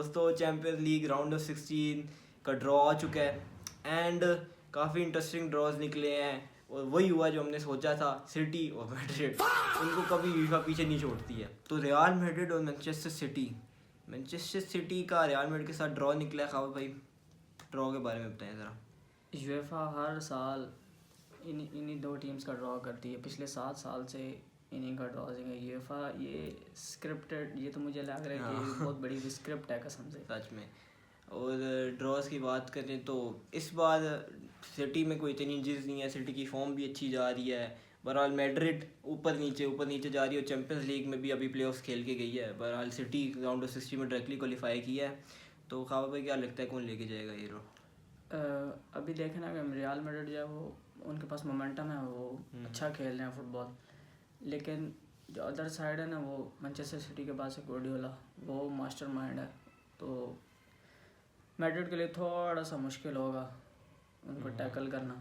दोस्तों champions league round of 16 का draw आ चुका है एंड काफ़ी इंटरेस्टिंग ड्रॉज निकले हैं और वही हुआ जो हमने सोचा था। सिटी और मैड्रिड उनको कभी वीफा पीछे नहीं छोड़ती है। तो रियल मैड्रिड और मैनचेस्टर सिटी का रियल मैड्रिड के साथ ड्रॉ निकला है। खावर भाई ड्रॉ के बारे में बताएं ज़रा। यूएफा हर साल इन्हीं दो टीम्स का ड्रॉ करती है। पिछले 7 साल से इन्हीं का ड्रॉ है। यूएफा ये स्क्रिप्टेड, ये तो मुझे लग रहा है कि बहुत बड़ी स्क्रिप्ट है कसम से सच में। और ड्रॉज की बात करें तो इस बार सिटी में कोई इतनी इंजरीज नहीं है। सिटी की फॉर्म भी अच्छी जा रही है। बहरहाल मैड्रिड ऊपर नीचे जा रही है और चैम्पियंस लीग में भी अभी प्लेऑफ्स खेल के गई है। बहरहाल सिटी राउंड ऑफ 16 में डायरेक्टली क्वालिफाई किया है। तो खावा भाई क्या लगता है कौन लेके जाएगा ये ड्रॉ? अभी देखें ना कि रियल मैड्रिड जो है वो उनके पास मोमेंटम है, वो अच्छा खेल रहे हैं फुटबॉल। लेकिन जो अदर साइड है ना वो मैनचेस्टर सिटी के पास है गार्डियोला, वो मास्टरमाइंड है। तो मैड्रिड के लिए थोड़ा सा मुश्किल होगा उनको टैकल करना।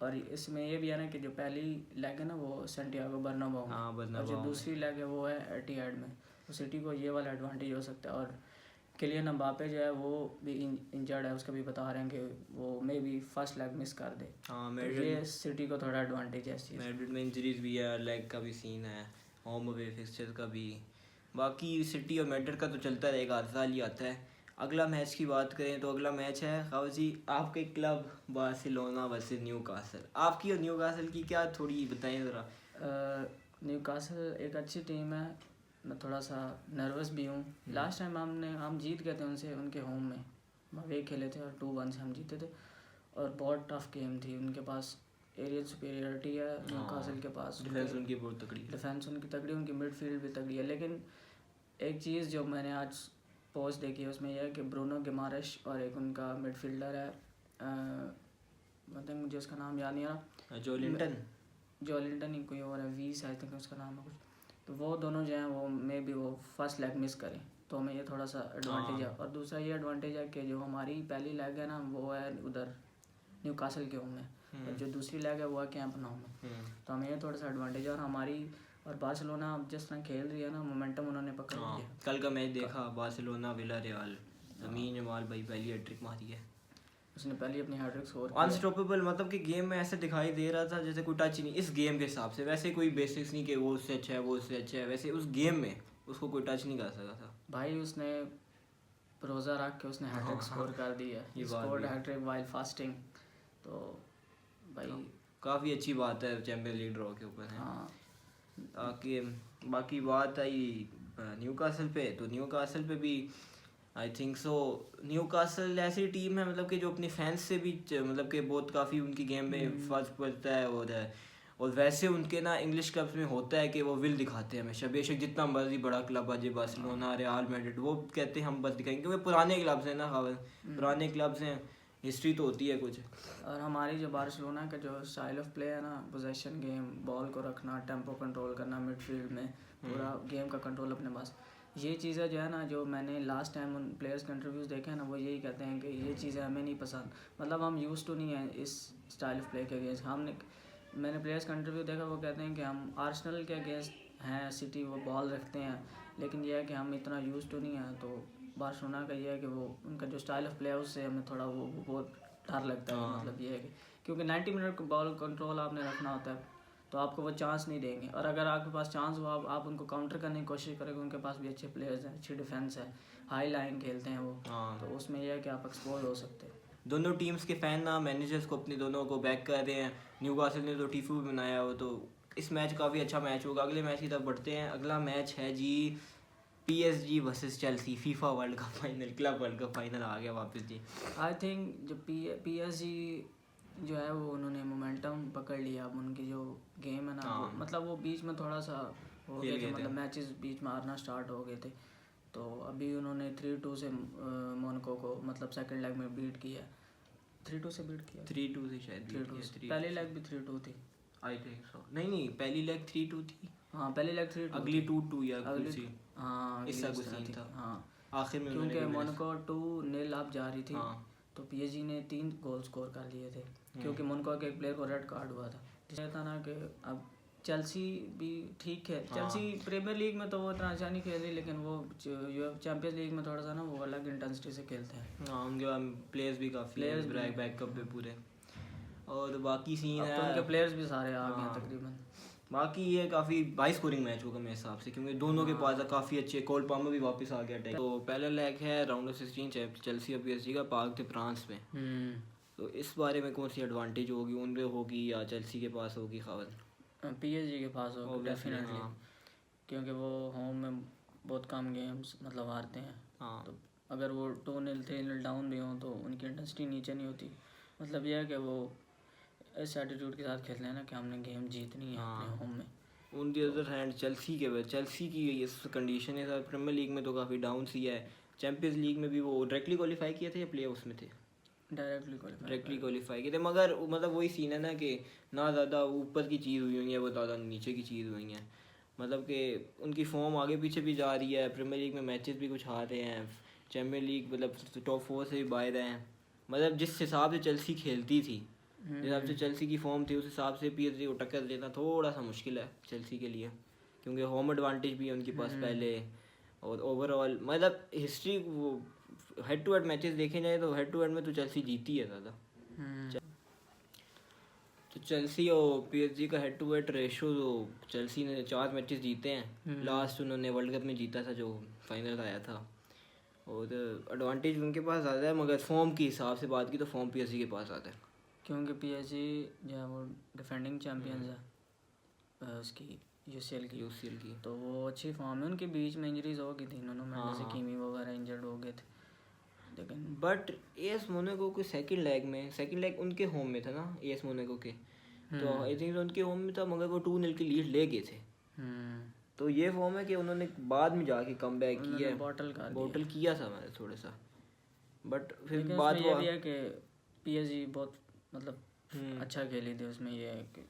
और इसमें ये भी है ना कि जो पहली लेग है ना वो सैंटियागो बर्नाब्यू में, और जो दूसरी लेग है वो है एटिहाद में। तो सिटी को ये वाला एडवांटेज हो सकता है। और किलियन एम्बापे जो है वो भी इंजर्ड है, उसका भी बता रहे हैं कि वो मे भी फर्स्ट लेग मिस कर दे। तो ये सिटी को थोड़ा एडवांटेज है इस चीज़। मैड्रिड में इंजरीज भी है, लेग का भी सीन है, होम अवे फिक्सचर का भी। बाकी सिटी और मैड्रिड का तो चलता रहेगा, हर साल ही आता है। अगला मैच की बात करें तो अगला मैच है खावा जी आपके क्लब बार्सिलोना वर्सेस न्यूकासल। आपकी और न्यूकासल की क्या थोड़ी बताएं ज़रा। न्यूकासल एक अच्छी टीम है। मैं थोड़ा सा नर्वस भी हूँ। लास्ट टाइम हम जीत गए थे उनसे, उनके होम में वे खेले थे और 2-1 से हम जीते थे। और बहुत टफ गेम थी। उनके पास एरियल सुपीरियरिटी है न्यूकासल के पास। डिफेंस उनकी बहुत तगड़ी, डिफेंस उनकी तगड़ी, उनकी मिडफील्ड भी तगड़ी है। लेकिन एक चीज़ जो मैंने आज पोस्ट देखी है उसमें यह है कि ब्रूनो गिमारेश और एक उनका मिडफील्डर है, मतलब मुझे उसका नाम याद नहीं आ रहा, जोलिंटन ही कोई और है, वीस आई थिंक उसका नाम है कुछ। तो वो दोनों जो हैं वो मे भी वो फर्स्ट लेग मिस करें, तो हमें ये थोड़ा सा एडवांटेज है। और दूसरा ये एडवांटेज है कि जो हमारी पहली लेग है ना वो है उधर न्यूकासल के होम में, और जो दूसरी लेग है वो है कैंप नाउ में। तो हमें ये थोड़ा सा एडवांटेज है। और हमारी और बार्सिलोना जिस तरह खेल रही है ना, मोमेंटम उन्होंने पकड़ लिया। कल का मैच देखा बार्सिलोना विलारियल, मीन यमाल भाई पहली हैट्रिक मारी है उसने, पहले अपनी हैट्रिक स्कोर अनस्टॉपेबल। मतलब कि गेम में ऐसे दिखाई दे रहा था जैसे कोई टच ही नहीं इस गेम के हिसाब से। वैसे कोई बेसिक्स नहीं कि वो उससे अच्छा है वो उससे अच्छा है, वैसे उस गेम में उसको कोई टच नहीं कर सका था भाई। उसने रोज़ा रख के उसने हैट्रिक स्कोर कर दी है, स्कोर्ड हैट्रिक व्हाइल फास्टिंग। तो भाई काफ़ी अच्छी बात है चैम्पियंस लीग ड्रॉ के ऊपर है। बाकी बात आई न्यूकासल पे, तो न्यूकासल पे भी आई थिंक सो न्यूकासल ऐसी टीम है मतलब कि जो अपनी फैंस से भी मतलब कि बहुत काफ़ी उनकी गेम में फर्क पड़ता है। और वैसे उनके ना इंग्लिश क्लब्स में होता है कि वो विल दिखाते हैं हमेशा, बेशक जितना मर्जी बड़ा क्लब आ जाए, बार्सिलोना, रियल मैड्रिड, वो कहते हैं हम बस दिखाएंगे क्योंकि पुराने क्लब्स हैं ना खावर, पुराने क्लब्स हैं, हिस्ट्री तो होती है कुछ। और हमारी जो बार्सिलोना का जो स्टाइल ऑफ प्ले है ना, पोजेशन गेम, बॉल को रखना, टेम्पो कंट्रोल करना, मिडफील्ड में पूरा गेम का कंट्रोल अपने पास, ये चीज़ें जो है ना, जो मैंने लास्ट टाइम उन प्लेयर्स के इंटरव्यूज़ देखे हैं ना, वो यही कहते हैं कि ये चीज़ें हमें नहीं पसंद। मतलब हम यूज़ टू नहीं है इस स्टाइल ऑफ प्ले के अगेंस्ट। मैंने प्लेयर्स का इंटरव्यू देखा, वो कहते हैं कि हम आर्सेनल के अगेंस्ट हैं, सिटी वो बॉल रखते हैं, लेकिन यह है कि हम इतना यूज़ टू नहीं है। तो बार्सिलोना का ये है कि वो उनका जो स्टाइल ऑफ प्ले है उससे हमें थोड़ा वो बहुत डर लगता है। मतलब ये है कि क्योंकि 90 मिनट का बॉल कंट्रोल आपने रखना होता है, तो आपको वो चांस नहीं देंगे। और अगर आपके पास चांस हो, आप उनको काउंटर करने की कोशिश करेंगे, उनके पास भी अच्छे प्लेयर्स हैं, अच्छी डिफेंस है, हाई लाइन खेलते हैं वो, तो उसमें यह है कि आप एक्सपोज हो सकते हैं। दोनों टीम्स के फैन ना मैनेजर्स को अपने दोनों को बैक कर रहे हैं। न्यूकासल ने तो टीफू भी बनाया हो, तो इस मैच काफ़ी अच्छा मैच होगा। अगले मैच की तरफ बढ़ते हैं। अगला मैच है जी PSG versus Chelsea, FIFA world cup final, club world cup final आ गया वापस जी। आई थिंक जो PSG जो है वो उन्होंने मोमेंटम पकड़ लिया। अब उनकी जो गेम है ना, मतलब वो बीच में थोड़ा सा हो गए थे, मतलब मैचेस बीच में हारना स्टार्ट हो गए थे। तो अभी उन्होंने 3-2 से मोनाको को मतलब सेकंड लेग में बीट किया। 3-2 से बीट किया, 3-2 से शायद 3-2। पहली लेग भी 3-2 थी आई थिंक सो। नहीं पहली लेग 3-2 थी। हाँ पहली लेग 3-2, अगली 2-2 या कुछ ही। हाँ इसका कुछ सीन था। हाँ आखिर में क्योंकि मोनाको 2-0 आप जा रही थी, तो PSG ने 3 गोल स्कोर कर लिए थे, क्योंकि मोनाको के एक प्लेयर को रेड कार्ड हुआ था। जिससे था ना कि अब चेल्सी भी ठीक है। चेल्सी प्रीमियर लीग में तो वो इतना अच्छा नहीं खेल रही, लेकिन वो चैंपियंस लीग में थोड़ा सा ना वो अलग इंटेंसिटी से खेलते हैं। हाँ, उनके प्लेयर्स भी काफ़ी बैकअप पे पूरे, और बाकी सीन अब है तो उनके प्लेयर्स भी सारे आ गए हैं तकरीबन। बाकी ये काफ़ी हाई स्कोरिंग मैच होगा मेरे हिसाब से, क्योंकि दोनों के पास काफ़ी अच्छे, कोल पामर भी वापस आ गया अटैक। तो पहला लेग है राउंड ऑफ 16 चेल्सी और PSG का, पार्क दे फ्रांस में। तो इस बारे में कौन सी एडवांटेज होगी, उन पे होगी या चेल्सी के पास होगी खबर? PSG के पास होगी डेफिनेटली, क्योंकि वो होम में बहुत कम गेम्स मतलब हारते हैं। हाँ, तो अगर वो 2-0 3-0 डाउन भी हों तो उनकी इंटेंसिटी नीचे नहीं होती। मतलब यह है कि वो इस एटीट्यूड के साथ खेलते हैं ना कि हमने गेम जीतनी है अपने होम में। On the other hand Chelsea की इस कंडीशन है, प्रीमियर लीग में तो काफ़ी डाउन सी है। चैंपियंस लीग में भी वो डायरेक्टली क्वालिफाई किए थे या प्ले ऑफ्स में थे? डायरेक्टली क्वालिफाई किए थे, मगर मतलब वही सीन है ना कि ना ज़्यादा ऊपर की चीज़ हुई है, वो ज़्यादा नीचे की चीज़ हुई है। मतलब कि उनकी फॉर्म आगे पीछे भी जा रही है, प्रीमियर लीग में मैचेस भी कुछ हार रहे हैं, चैम्पियन लीग मतलब टॉप 4 से भी बाहर हैं। मतलब जिस हिसाब से चेल्सी खेलती थी, जिस हिसाब से चेल्सी की फॉर्म थी, उस हिसाब से PSG को टक्कर देना थोड़ा सा मुश्किल है चेल्सी के लिए, क्योंकि होम एडवांटेज भी है उनके पास पहले, और ओवरऑल मतलब हिस्ट्री वो हेड टू हेड मैचेस देखे जाए तो हेड टू हेड में तो चेल्सी जीती है ज़्यादा। तो चेल्सी और PSG का हेड टू हेड रेशो, तो चेल्सी ने 4 मैचेस जीते हैं। लास्ट उन्होंने वर्ल्ड कप में जीता था, जो फाइनल आया था, और एडवांटेज उनके पास ज़्यादा है, मगर फॉर्म के हिसाब से बात की तो फॉर्म PSG के पास आता है, क्योंकि PSG जो है वो डिफेंडिंग चैम्पियंस है उसकी UCL की, तो वो अच्छी फॉर्म है। उनके बीच में इंजरीज हो गई थी इन्होंने में, जैसे कीमी वगैरह इंजर्ड हो गए थे, लेकिन बट AS मोनाको को सेकंड लेग उनके होम में था ना AS मोनाको के, तो आई थिंक उनके होम में था, मगर वो 2-0 की लीड ले गए थे। तो ये फॉर्म है कि उन्होंने बाद में जाके कम बैक किया है, बॉटल किया था मैंने थोड़ा सा, बट फिर बात ये भी है कि PSG बहुत मतलब अच्छा खेली थी। उसमें ये है कि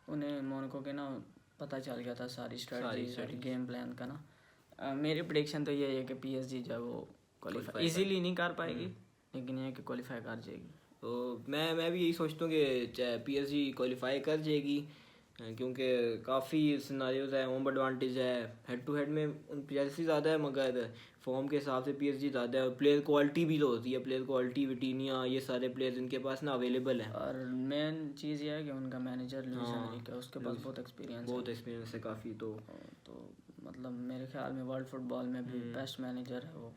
उन्हें मोनाको के ना पता चल गया था सारी स्ट्रेटजी गेम प्लान का ना। मेरी प्रेडिक्शन तो ये है कि PSG जो है वो क्वालिफाई इजीली नहीं कर पाएगी, लेकिन ये है कि क्वालिफाई कर जाएगी। तो मैं भी यही सोचता हूँ कि PSG क्वालिफाई कर जाएगी, क्योंकि काफ़ी सिनारियोज है, होम एडवांटेज है, हेड टू हेड में चेल्सी ज़्यादा है, मगर फॉर्म के हिसाब से PSG ज़्यादा है, और प्लेयर क्वालिटी भी तो होती है, प्लेयर क्वालिटी विटीनिया ये सारे प्लेयर्स इनके पास ना अवेलेबल हैं। और मेन चीज़ ये है कि उनका मैनेजर लुइस एनरिके, उसके पास बहुत एक्सपीरियंस है काफ़ी, तो मतलब मेरे ख्याल में वर्ल्ड फुटबॉल में भी बेस्ट मैनेजर है वो,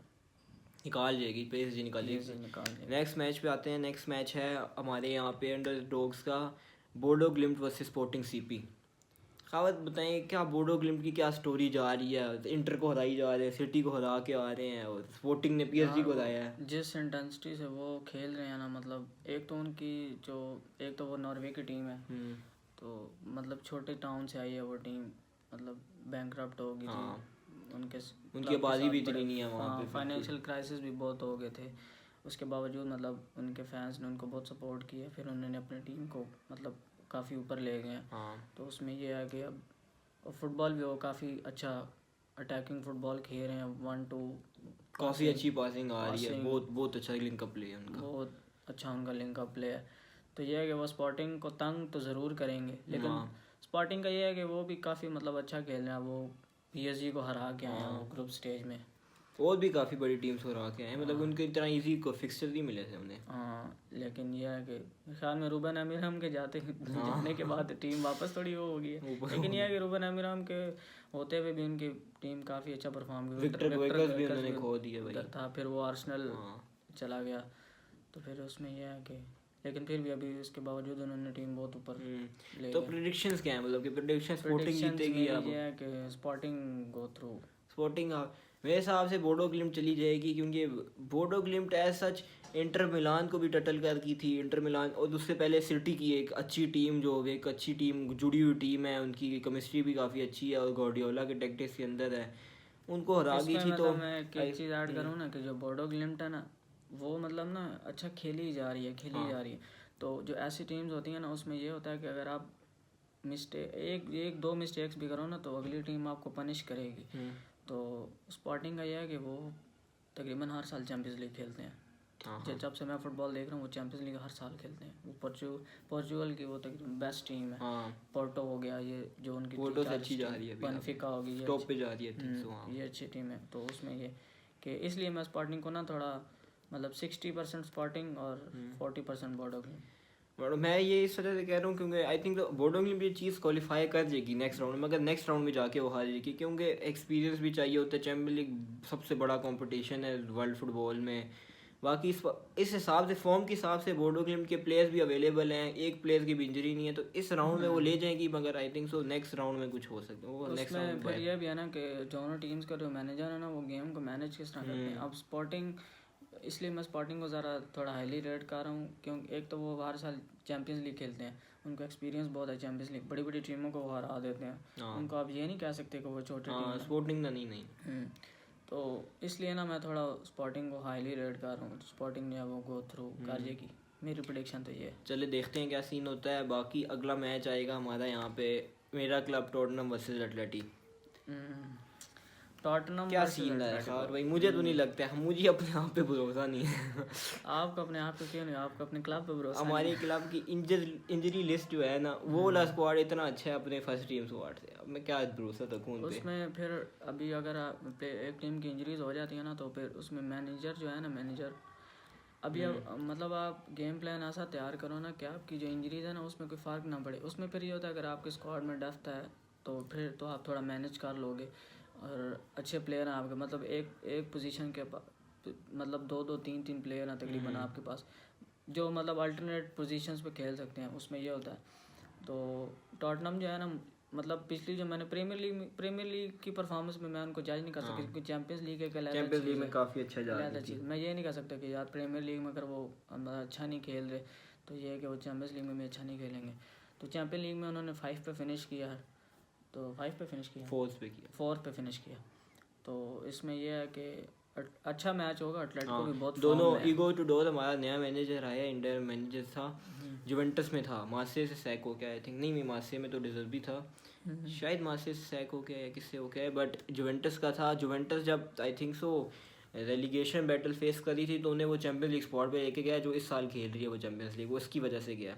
निकाल जाएगी PSG निकाल जाएगी। नेक्स्ट मैच पे आते हैं। नेक्स्ट मैच है हमारे यहाँ पे अंडरडॉग्स का, बोडो ग्लिम्ट वर्सेस स्पोर्टिंग CP। खावत बताएं क्या बोडो ग्लिम्ट की क्या स्टोरी जा रही है? इंटर को हराई जा रहे हैं, सिटी को हरा के आ रहे हैं, और स्पोर्टिंग ने PSG को हराया है। जिस इंटेंसिटी से वो खेल रहे हैं ना, मतलब एक तो वो नॉर्वे की टीम है, तो मतलब छोटे टाउन से आई है वो टीम, मतलब बैंकरप्ट हो गई थी, उनके बाजी भी इतनी नहीं है वहाँ पे, फाइनेंशियल क्राइसिस भी बहुत हो गए थे। उसके बावजूद मतलब उनके फैंस ने उनको बहुत सपोर्ट किया, फिर उन्होंने अपनी टीम को मतलब काफ़ी ऊपर ले गए। तो उसमें ये है कि अब फुटबॉल भी वो काफ़ी अच्छा अटैकिंग फुटबॉल खेल रहे हैं, 1-2 काफ़ी अच्छी पासिंग आ रही है, बहुत अच्छा लिंकअप प्ले है उनका, बहुत अच्छा उनका लिंकअप प्ले है। तो ये है कि वो स्पोर्टिंग को तंग तो ज़रूर करेंगे, लेकिन स्पोर्टिंग का ये है कि वो भी काफ़ी मतलब अच्छा खेल रहे हैं। वो PSG को हरा के आए हैं वो ग्रुप स्टेज में, और भी काफ़ी बड़ी टीम्स को हरा के आए, मतलब उनके इतना ईजी को फिक्सचर नहीं मिले थे उन्हें। लेकिन यह है कि मेरे ख्याल में रूबन अमीराम के जाने के बाद टीम वापस थोड़ी वो होगी है, लेकिन यह है कि रूबन अमीराम के होते हुए भी उनकी टीम काफ़ी अच्छा परफॉर्म की। विक्टर भी उन्होंने खो दिया भाई था, फिर वो आर्सेनल चला गया, तो फिर उसमें यह है कि लेकिन फिर भी अभी उसके बावजूद उन्होंने टीम बहुत ऊपर ले। तो प्रेडिक्शंस क्या है, मतलब कि प्रेडिक्शन स्पोर्टिंग जीतेगी या ये है कि स्पोर्टिंग गो थ्रू? स्पोर्टिंग मेरे हिसाब से बोडो ग्लिम्ट चली जाएगी, क्योंकि Bodo Glimt as such Inter Milan को भी टटल कर की थी। इंटर मिलान और उससे पहले सिटी की एक अच्छी टीम, जो एक अच्छी टीम जुड़ी हुई टीम है, उनकी केमिस्ट्री भी काफ़ी अच्छी है और गार्डियोला के टैक्टिक्स के अंदर है, उनको हरा गई थी। तो मैं एक चीज़ ऐड करूँ ना कि जो बोडो ग्लिम्ट है ना, वो मतलब ना अच्छा खेली जा रही है। तो जो ऐसी टीम्स होती हैं ना, उसमें ये होता है कि अगर आप एक दो मिस्टेक्स भी करो ना, तो अगली टीम आपको पनिश करेगी। तो स्पोर्टिंग का यह है कि वो तकरीबन हर साल चैंपियंस लीग खेलते हैं, जब से मैं फुटबॉल देख रहा हूँ वो चैंपियंस लीग हर साल खेलते हैं। वो पोर्चुगल की वो तकरीबन बेस्ट टीम है। पोर्टो हो गया, ये जो उनकी पोर्टो से अच्छी जा रही है, बेनिफिका होगी, ये टॉप पे जा रही है, ये अच्छी टीम है। तो उसमें ये कि इसलिए मैं स्पोर्टिंग को ना थोड़ा मतलब 60% स्पोर्टिंग और 40% बोर्डो क्लिप। और मैं ये इस वजह से कह रहा हूँ क्योंकि आई थिंक बोर्डो क्लिप ये चीज़ क्वालिफाई कर जाएगी नेक्स्ट राउंड में, मगर नेक्स्ट राउंड में जाके वो हार जाएगी, क्योंकि एक्सपीरियंस भी चाहिए होता है। चैम्पियन लीग सबसे बड़ा कंपटीशन है वर्ल्ड फुटबॉल में। बाकी इस हिसाब से फॉर्म के हिसाब से बोर्डो क्लिप के प्लेयर्स भी अवेलेबल हैं, एक प्लेयर की भी इंजरी नहीं है, तो इस राउंड में वो ले जाएंगी। मगर I think so next round में कुछ हो सकता है। वो नेक्स्ट राउंड फिर ये भी है ना कि दोनों टीम्स का जो मैनेजर है ना वो गेम को मैनेज किस तरह करते हैं। अब स्पोर्टिंग, इसलिए मैं स्पोर्टिंग को ज़रा थोड़ा हाईली रेट कर रहा हूँ, क्योंकि एक तो वो हर साल चैंपियंस लीग खेलते हैं, उनका एक्सपीरियंस बहुत है चैंपियंस लीग, बड़ी बड़ी टीमों को वो हरा देते हैं। उनको आप ये नहीं कह सकते कि वो छोटी टीम स्पोर्टिंग ना नहीं। तो इसलिए ना मैं थोड़ा स्पोर्टिंग को हाईली रेट कर रहा हूँ। स्पोर्टिंग ने वो गो थ्रू कर जाएगी, मेरी प्रेडिक्शन तो ये है। चले देखते हैं क्या सीन होता है। बाकी अगला मैच आएगा हमारा यहाँ पे, मेरा club Tottenham versus Atlético. Tottenham क्या सीन है यार भाई, मुझे तो नहीं लगता है, मुझे अपने आप पे भरोसा नहीं है। आपको अपने आप पे क्यों नहीं, आपको अपने क्लब पे भरोसा? हमारे क्लब की इंजरी लिस्ट जो है ना, वो वाला स्क्वाड इतना अच्छा है अपने फर्स्ट टीम स्क्वाड से, अब मैं क्या भरोसा रखूं उन पे। उसमें फिर अभी अगर एक टीम की इंजरीज हो जाती है ना, तो फिर उसमें मैनेजर जो है ना, मैनेजर अभी अब मतलब आप गेम प्लान ऐसा तैयार करो ना कि आपकी जो इंजरीज है ना उसमें कोई फ़र्क ना पड़े। उसमें फिर ये होता है अगर आपके स्क्वाड में डेप्थ है तो फिर तो आप थोड़ा मैनेज कर लोगे, और अच्छे प्लेयर हैं आपके, मतलब एक पोजीशन के मतलब दो तीन प्लेयर हैं तकरीबन आपके पास, जो मतलब अल्टरनेट पोजीशंस पे खेल सकते हैं। उसमें ये होता है। तो टॉटनहम जो है ना, मतलब पिछली जो मैंने प्रीमियर लीग की परफॉर्मेंस में मैं उनको जज नहीं कर सकता, क्योंकि चैंपियंस लीग एक चैंपियंस लीग में काफ़ी अच्छा जा रहा है। मैं ये नहीं कह सकता कि यार प्रीमियर लीग में अगर वो अच्छा नहीं खेल रहे तो ये है कि वो चैंपियंस लीग में भी अच्छा नहीं खेलेंगे। तो चैंपियन लीग में उन्होंने 5 पे फिनिश किया है, तो 5 पे फिनिश किया, 4 पे फिनिश किया। तो इसमें यह है कि अच्छा मैच होगा। एटलेटिको भी बहुत दोनों ईगो टू डोर, हमारा नया मैनेजर आया, इंडियन मैनेजर था, जुवेंटस में था, मार्से से सैक हो गया आई थिंक, नहीं मार्से में तो डिजर्बी था, शायद मार्से से सैक हो गया या किससे हो गया, बट जुवेंटस का था। जुवेंटस जब I think so relegation battle face करी थी तो उन्हें वो चैंपियंस लीग स्पॉट पे लेके गया, जो इस साल खेल रही है वो चैंपियंस लीग, वो उसकी वजह से गया।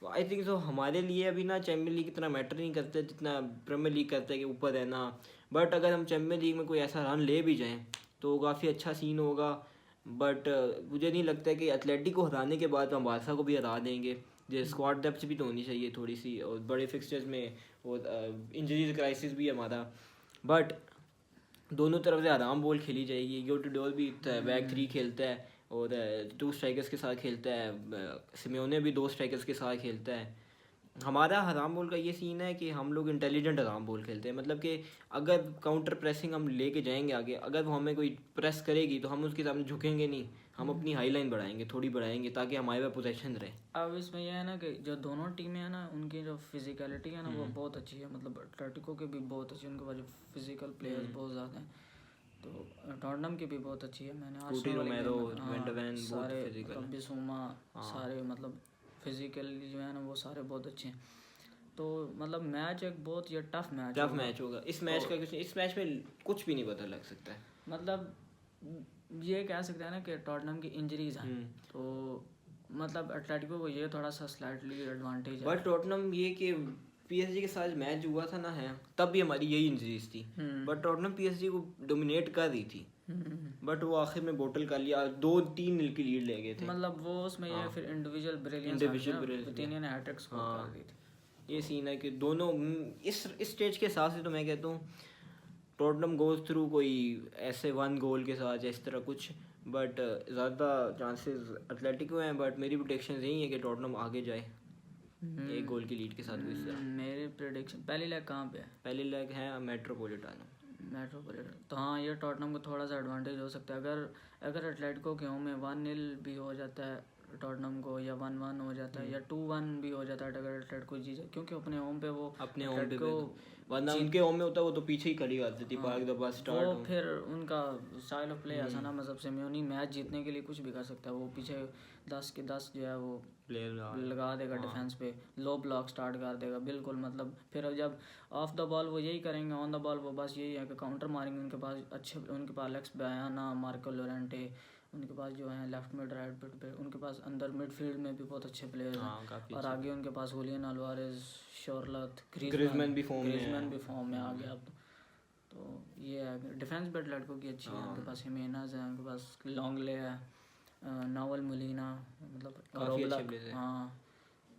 आई थिंक सो हमारे लिए अभी ना चैंपियन लीग इतना मैटर नहीं करता जितना प्रीमियर लीग करता है कि ऊपर रहना, बट अगर हम चैंपियन लीग में कोई ऐसा रन ले भी जाएं तो काफ़ी अच्छा सीन होगा। बट मुझे नहीं लगता कि एथलेटिक को हराने के बाद हम बारसा को भी हरा देंगे। जो स्क्वाड डेप्थ भी तो होनी चाहिए थोड़ी सी, और बड़े फिक्सचर्स में और इंजरीज क्राइसिस भी है हमारा, बट दोनों तरफ से आराम बॉल खेली जाएगी। गियोटिडोर भी बैक 3 खेलता है और 2 स्ट्राइकर्स के साथ खेलता है, सिमियोने भी 2 स्ट्राइकर्स के साथ खेलता है। हमारा हराम बॉल का ये सीन है कि हम लोग इंटेलिजेंट हराम बॉल खेलते हैं, मतलब कि अगर काउंटर प्रेसिंग हम लेके जाएंगे आगे, अगर वो हमें कोई प्रेस करेगी तो हम उसके सामने झुकेंगे नहीं, हम अपनी हाई लाइन बढ़ाएंगे, थोड़ी बढ़ाएंगे ताकि हमारे पास पोजीशन रहे। अब इसमें यह है ना कि जो दोनों टीमें हैं ना उनकी जो फिजिकलिटी है ना वो बहुत अच्छी है, मतलब एटलेटिको के भी बहुत अच्छी, उनके पास जो फिजिकल प्लेयर्स बहुत ज़्यादा हैं। तो टॉटनहम की भी बहुत अच्छी है। मैंने सारे मतलब फिजिकली जो है ना वो सारे बहुत अच्छे हैं। तो मतलब मैच एक बहुत ये टफ मैच होगा। इस मैच का कुछ, इस मैच में कुछ भी नहीं पता लग सकता है। मतलब ये कह सकते हैं ना कि टॉटनहम की इंजरीज हैं, तो मतलब एटलेटिको को ये थोड़ा सा स्लाइटली एडवांटेज है। बट टॉटनहम ये कि पीएसजी के साथ मैच हुआ था ना है, तब भी हमारी यही इंजरीज थी, बट टॉटनहम पीएसजी को डोमिनेट कर रही थी, बट वो आखिर में बोतल कर लिया, 2-3 की लीड ले गए थे। मतलब वो उसमें ये फिर इंडिविजुअल ब्रिलियंस विटिनिया ने हैट्रिक स्कोर कर दी थी। ये सीन है कि दोनों इस स्टेज के हिसाब से तो मैं कहता हूँ टॉटनहम गोज थ्रू कोई ऐसे 1 गोल के साथ या इस तरह कुछ, बट ज़्यादा चांसेस एटलेटिको हैं, बट मेरी प्रेडिक्शन यही है कि टॉटनहम आगे जाए 1 गोल की लीड के साथ। मेरी प्रेडिक्शन पहली लेग कहाँ पे है? पहली लेग है मेट्रोपोलिटानो। तो हाँ ये टॉटनहम को थोड़ा सा एडवांटेज हो सकता है। अगर एटलेटिको के होम में 1-0 भी हो जाता है टॉटनहम को, या 1-1 हो जाता है, या 2-1 भी हो जाता है अगर एटलेटिको जीत जाए, क्योंकि अपने होम पे वो अपने होम पे वरना उनके होम में होता है वो तो पीछे ही खड़ी आती थी पार्क द बस स्टार्ट वो फिर उनका स्टाइल ऑफ प्ले ऐसा ना, मतलब सिमियोनी मैच जीतने के लिए कुछ भी कर सकता है। वो पीछे 10 के 10 जो है वो प्लेयर लगा देगा डिफेंस पे, लो ब्लॉक स्टार्ट कर देगा बिल्कुल। मतलब फिर जब ऑफ द बॉल वो यही करेंगे, ऑन द बॉल वो बस यही है कि काउंटर मारेंगे। उनके पास अच्छे, उनके पास एलेक्स बायाना, मार्को लोरेंटे उनके पास जो है लेफ्ट मिड राइट मिड पे, उनके पास अंदर मिडफील्ड में भी बहुत अच्छे प्लेयर हैं। हाँ काफ़ी और आगे उनके पास हुलियन अल्वारेज, शॉर्लथ, ग्रिजमैन भी फॉर्म में ग्रिजमैन भी फॉर्म में आ गया अब। तो ये है डिफेंस बेट लड़कों की अच्छी है। उनके पास हिमेनाज है, उनके पास लॉन्गले है, नावल मुलीना, मतलब काफ़ी अच्छे प्लेयर हाँ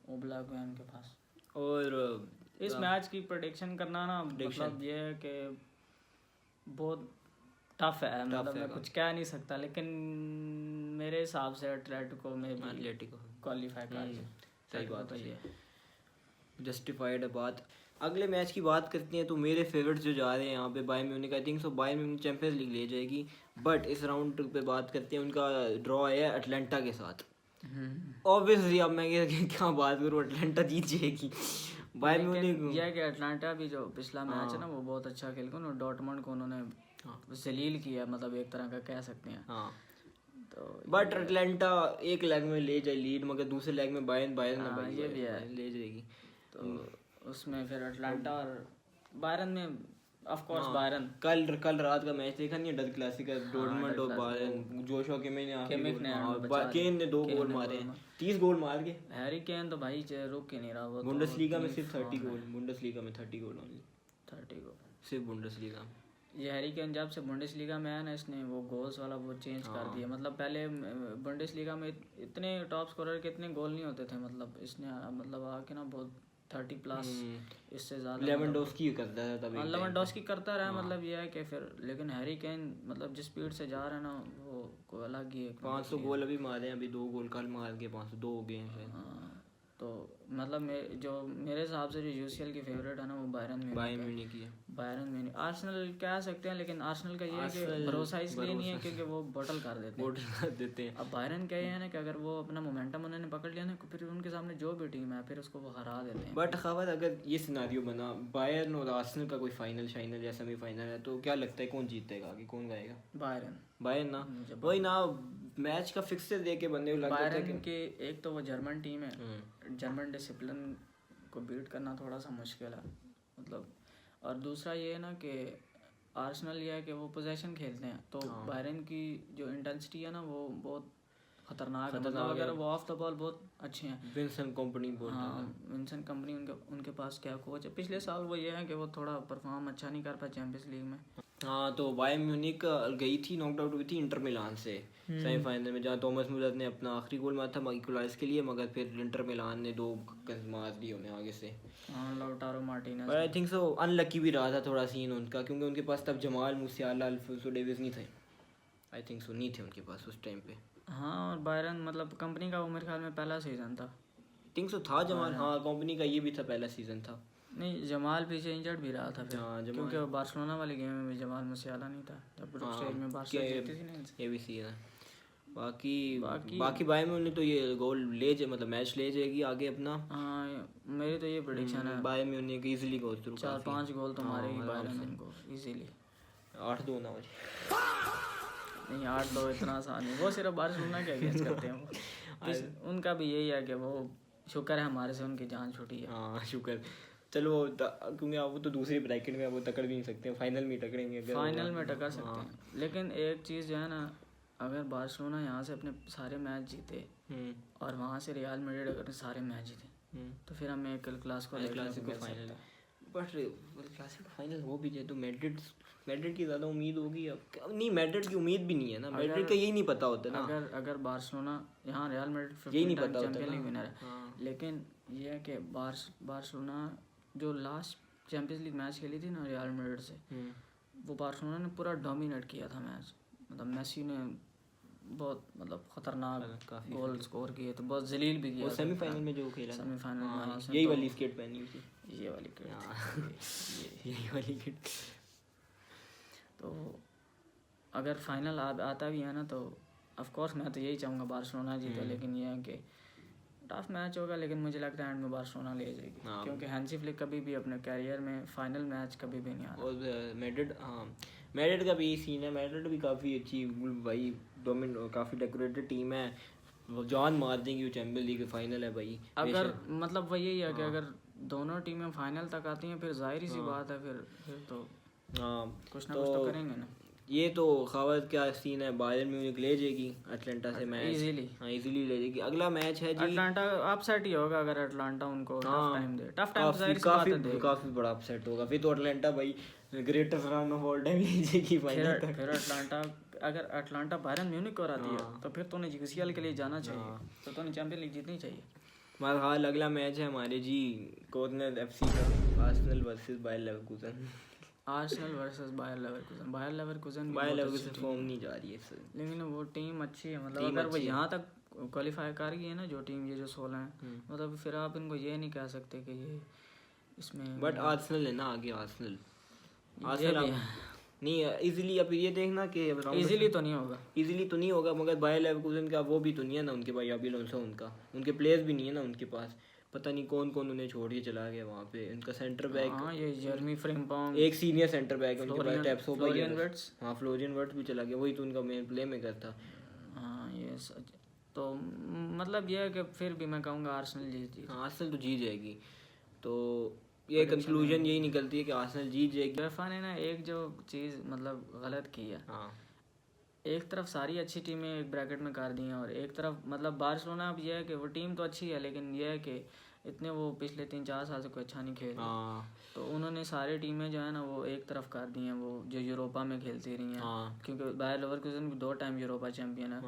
ओब्लाक है उनके पास। और इस मैच की प्रेडिक्शन करना ना मतलब ये है कि बहुत टफ है, मतलब मैं कुछ कह नहीं सकता, लेकिन मेरे हिसाब से एटलेटिको में भी एटलेटिको क्वालिफाई कर जाए। सही बात है, जस्टिफाइड है बात। अगले मैच की बात करते हैं तो मेरे फेवरेट जो जा रहे हैं यहाँ पे Bayern Munich, I think so Bayern Munich champions league ले जाएगी। बट इस राउंड पे बात करते हैं, उनका ड्रॉ है अटलांटा के साथ। ऑब्वियसली अब मैं क्या बात करूँ, अटलांटा जीत जाएगी। बायर्न म्यूनिख यह है कि अटलांटा भी जो पिछला मैच है ना वो बहुत अच्छा खेल कर डॉर्टमंड को उन्होंने जलील किया, मतलब एक तरह का कह सकते हैं। हाँ तो बट अटलांटा एक लेग में ले जाए लीड, मगर दूसरे लेग में बायर्न ये भी है ले जाएगी। तो उसमें फिर अटलांटा और बायरन में ऑफ कोर्स बायरन। कल रात का मैच देखा नहीं, डच क्लासिक डॉर्टमंड और बायरन, जोशुआ किमिच केन ने 2 गोल मारे, 30 गोल मार के। हैरी केन तो भाई रुक के नहीं रहा, वो बुंडेसलीगा में सिर्फ 30 गोल, बुंडेसलीगा में 30 गोल ओनली, 30 गोल सिर्फ बुंडेसलीगा। ये हैरी केन जब से बुंडेसलीगा में आया ना, इसने वो गोल्स वाला वो चेंज कर दिया। मतलब पहले बुंडेसलीगा में इतने टॉप स्कोरर के इतने गोल नहीं होते थे, मतलब इसने मतलब आके ना बहुत 30 प्लस इससे ज़्यादा लेवेंडोव्स्की करता था तभी, लेवेंडोव्स्की करता रहा। मतलब ये है कि फिर लेकिन हैरी केन मतलब जिस स्पीड से जा रहा है ना वो कोई अलग ही 500 गोल अभी मारे हैं, अभी 2 गोल कल मार के 502 हो गए हैं। तो मतलब जो मेरे हिसाब से जो यूसीएल की फेवरेट है ना वो बायरन म्यूनिख की है। बायरन म्यूनिख आर्सेनल कह सकते हैं, लेकिन आर्सेनल का ये है कि भरोसा इसलिए नहीं है क्योंकि वो बटल कर देते हैं। अब बायरन क्या है ना कि अगर वो अपना मोमेंटम उन्होंने पकड़ लिया ना फिर उनके सामने जो भी टीम है फिर उसको वो हरा देते हैं। बट खबर अगर ये सिनारियो बना बायरन और आर्सेनल का कोई फाइनल या सेमीफाइनल है तो क्या लगता है कौन जीतेगा, आगे कौन गाएगा? बायरन ना, वही ना मैच का फिक्सर देख के बंदे को लगता है बायरन के एक तो वो जर्मन टीम है, जर्मन डिसिप्लिन को बीट करना थोड़ा सा मुश्किल है मतलब। और दूसरा ये है ना कि आर्सेनल ये है कि वो पोजेशन खेलते हैं, तो बायरन की जो इंटेंसिटी है ना वो बहुत खतरनाक है। मतलब अगर वो ऑफ द बॉल बहुत अच्छे हैं, विंसेंट कंपनी विंसेंट कंपनी उनके पास क्या कोच है। पिछले साल वो ये है कि वो थोड़ा परफॉर्म अच्छा नहीं कर पाया चैंपियंस लीग में। हाँ तो बायर्न म्यूनिख गई थी, नॉकड आउट हुई थी इंटर मिलान से सेमीफाइनल में, जहाँ थॉमस मुलर ने अपना आखिरी गोल मारा था इक्वलाइज के लिए, मगर फिर इंटर मिलान ने 2 मार दिए उन्हें आगे से। लाउटारो मार्टिनेज पर आई थिंक सो अनलकी भी रहा था थोड़ा सीन उनका, क्योंकि उनके पास तब जमाल मूसियाला, अल्फोंसो डेविस नहीं थे, आई थिंक सो नहीं थे उनके पास उस टाइम पे। हाँ और बायरन मतलब कंपनी का मेरे ख्याल में पहला सीज़न था, थिंक सो था जमाल, हाँ कंपनी का ये भी था पहला सीज़न था। नहीं जमाल पीछे इंजर्ड भी रहा था फिर, क्योंकि बार्सिलोना वाली गेम में भी जमाल मूसियाला नहीं था जब ग्रुप स्टेज में बार्सिलोना जीती थी ना, ये भी सीन है। बाकी बायर्न म्यूनिख तो ये गोल मतलब मैच ले जाएगी आगे अपना। हाँ मेरी तो ये प्रेडिक्शन है, Bayern Munich easily go through, 4-5 गोल तो मारेगी बायर्न उनको इजीली। 8-2 ना हो नहीं 8-2 इतना आसान नहीं, वो सिर्फ बार्सिलोना के अगेंस्ट करते हैं वो। उनका भी यही है कि वो शुक्र है हमारे से उनकी जान छूटी है। हाँ शुक्र, चलो क्योंकि वो तो दूसरी ब्रैकेट में वो टक्कर भी नहीं सकते, फाइनल में टकरेंगे, फाइनल में टक्कर सकते हैं। लेकिन एक चीज़ जो है ना, अगर बार्सिलोना यहाँ से अपने सारे मैच जीते और वहाँ से रियल मैड्रिड अगर सारे मैच जीते तो फिर हमें कल Clasico final, but classic final हो भी जाए तो मैड्रिड की ज़्यादा उम्मीद होगी। अब नहीं, मैड्रिड की उम्मीद भी नहीं है ना, मैड्रिड का यही नहीं पता होता ना। अगर बार्सिलोना यहाँ रियल मैड्रिड यही नहीं पता होता चैंपियन लीग विनर है, लेकिन ये है कि बार्सिलोना जो लास्ट चैंपियंस लीग मैच खेली थी ना रियल मैड्रिड से, वो बार्सिलोना ने पूरा डोमिनेट किया था मैच। मतलब मेसी ने बहुत मतलब खतरनाक गोल स्कोर किए थे, बहुत जलील भी किया। सेमीफाइनल में जो खेला, सेमीफाइनल में यही वाली स्केट पहनी हुई थी, ये वाली किट यही वाली किट। तो अगर फाइनल आता भी है ना तो ऑफ कोर्स मैं तो यही चाहूँगा बार्सिलोना जीते, लेकिन ये है कि टफ मैच होगा, लेकिन मुझे लगता है एंड में बार्सिलोना ले जाएगी, क्योंकि हैंसी फ्लिक कभी भी अपने कैरियर में फाइनल मैच कभी भी नहीं आता। और मैड्रिड का भी यही सीन है, मैड्रिड भी काफ़ी अच्छी भाई काफ़ी डेकोरेटेड टीम है, वो जान मार देंगी, वो चैंपियंस लीग फाइनल है भाई। अगर मतलब वही यही है कि अगर दोनों टीमें फाइनल तक आती हैं फिर जाहिर सी बात है फिर तो कुछ ना कुछ तो करेंगे ना। ये तो खबर क्या सीन है, बायर्न म्यूनिख ले जाएगी अटलांटा से मैच इजीली। हाँ इजीली ले जाएगी। अगला मैच है जी अटलांटा अपसेट ही होगा अगर अटलांटा उनको टफ हाँ, टाइम दे। टफ टाइम जाहिर सी बात है देगा। काफी बड़ा अपसेट होगा फिर तो अटलांटा भाई greatest run of all time ले जाएगी फाइनल तक। फिर अटलांटा अगर अटलांटा बायर्न म्यूनिख को हराती है तो फिर तो उन्हें यूसीएल के लिए जाना चाहिए, तो उन्हें चैंपियन लीग जीतनी चाहिए। बहरहाल अगला मैच है हमारे जी कॉर्नर एफसी का, Arsenal versus Bayer Leverkusen. Arsenal versus Bayer Leverkusen. Bayer Leverkusen form नहीं जा रही है सर, लेकिन वो टीम अच्छी है, मतलब अगर वो यहाँ तक क्वालिफाई कर गई है ना जो टीम, ये जो 16 है, मतलब फिर आप इनको ये नहीं कह सकते कि ये इसमें। बट आर्सेनल है ना आगे, आर्सेनल ये भी नहीं इजीली। अब ये देखना कि इजीली तो नहीं होगा, इजीली तो नहीं होगा, मगर बायर लेवरकुसन का वो भी तो नहीं है ना उनके भाई अभी लोनसो, उनके प्लेयर्स भी नहीं है ना उनके पास, पता नहीं कौन कौन उन्हें छोड़ के चला गया वहाँ पे। उनका सेंटर बैक हाँ ये जर्मी फ्रिम्पोंग, एक सीनियर सेंटर बैक है उनके पास, टैप्सो फ्लोरियन वर्ट्स। हाँ फ्लोरियन वर्ट्स भी चला गया, वही तो उनका मेन प्ले मेकर था। हाँ ये सच तो मतलब ये है कि फिर भी मैं कहूँगा आर्सेनल जीत हाँ आर्सेनल तो जीत जाएगी, तो ये कंक्लूजन यही निकलती है कि आर्सेनल जीत जाएगी। यूएफा ने ना एक जो चीज़ मतलब गलत की है, हाँ एक तरफ सारी अच्छी टीमें एक ब्रैकेट में कर दी हैं और एक तरफ मतलब बार्सिलोना अब ये है कि वो टीम तो अच्छी है लेकिन ये है कि इतने वो पिछले 3-4 साल से कोई अच्छा नहीं खेल रही, हाँ तो उन्होंने सारी टीमें जो है ना वो एक तरफ कर दी हैं, वो जो यूरोपा में खेलती रही हैं। हाँ क्योंकि बायर लेवरकुसन भी 2 टाइम यूरोपा चैंपियन है,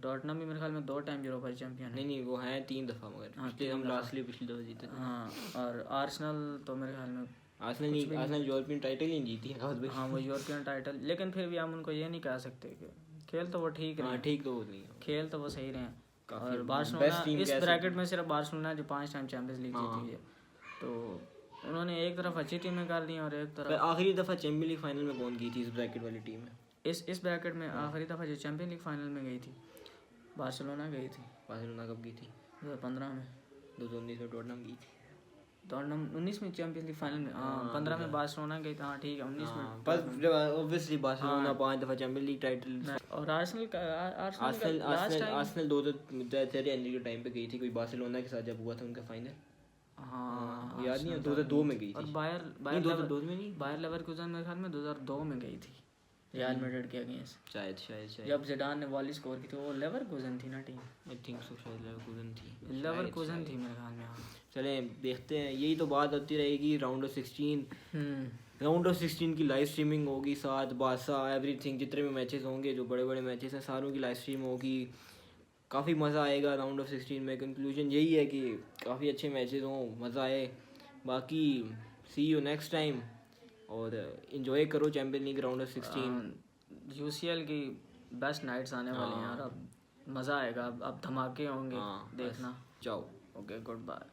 टॉटनहम भी मेरे ख्याल में 2 टाइम यूरोपा चैंपियन है। नहीं वो है 3 दफ़ा, मगर हाँ, पिछले हम लास्टली पिछले दफ़ा जीते थे। हाँ और आर्सेनल तो मेरे ख्याल में आर्सेनल यूरोपियन टाइटल ही नहीं जीती है खास भाई। हाँ वो यूरोपियन टाइटल, लेकिन फिर भी हम उनको ये नहीं कह सकते कि खेल तो वो ठीक रहे, ठीक तो वो नहीं खेल तो वो सही रहे। काफी और बार्सिलोना इस ब्रैकेट में सिर्फ बार्सिलोना जो 5 टाइम चैंपियंस लीग जीती है, तो उन्होंने एक तरफ अच्छी टीमें कर दी और एक तरफ। आखिरी दफ़ा चैंपियन लीग फाइनल में कौन गई थी इस ब्रैकेट वाली टीम में? इस ब्रैकेट में आखिरी दफ़ा जो चैंपियन लीग फाइनल में गई थी बार्सिलोना गई थी। बार्सिलोना कब गई थी? 2015 में। 2019 में टॉटनहम गई थी। टॉटनहम 19 में चैंपियंस लीग फाइनल में, हाँ 15 में बार्सिलोना गई थी, हाँ ठीक है 19 में। बस ऑब्वियसली बार्सिलोना 5 दफ़ा चैंपियन लीग टाइटल। और आर्सेनल 2003 के टाइम पे गई थी कोई बार्सिलोना के साथ जब हुआ था उनका फाइनल, हाँ याद नहीं है 2002 में गई और थी। बायर 2002 में नहीं, बायर लेवरकुसन मेरे ख्याल में 2002 में गई थी रियल मैड्रिड के अगेंस्ट, शायद जब जिडान ने वॉली स्कोर की थी। वो लेवरकुसन थी ना टीम, आई थिंक सो, शायद लेवरकुसन थी, लेवरकुसन थी मेरे ख्याल में। हाँ चलें देखते हैं, यही तो बात होती रहेगी। राउंड ऑफ 16 की लाइव स्ट्रीमिंग होगी, साथ बादशाह एवरीथिंग जितने भी मैचेस होंगे जो बड़े बड़े मैचेस हैं सारों की लाइव स्ट्रीम होगी, काफ़ी मज़ा आएगा राउंड ऑफ 16 में। कंक्लूजन यही है कि काफ़ी अच्छे मैचेस हों, मज़ा आए। बाकी सी यू नेक्स्ट टाइम और इन्जॉय करो champion league round of 16। UCL की बेस्ट नाइट्स आने वाली हैं यार, अब मज़ा आएगा, अब धमाके होंगे, देखना। जाओ, ओके गुड बाय।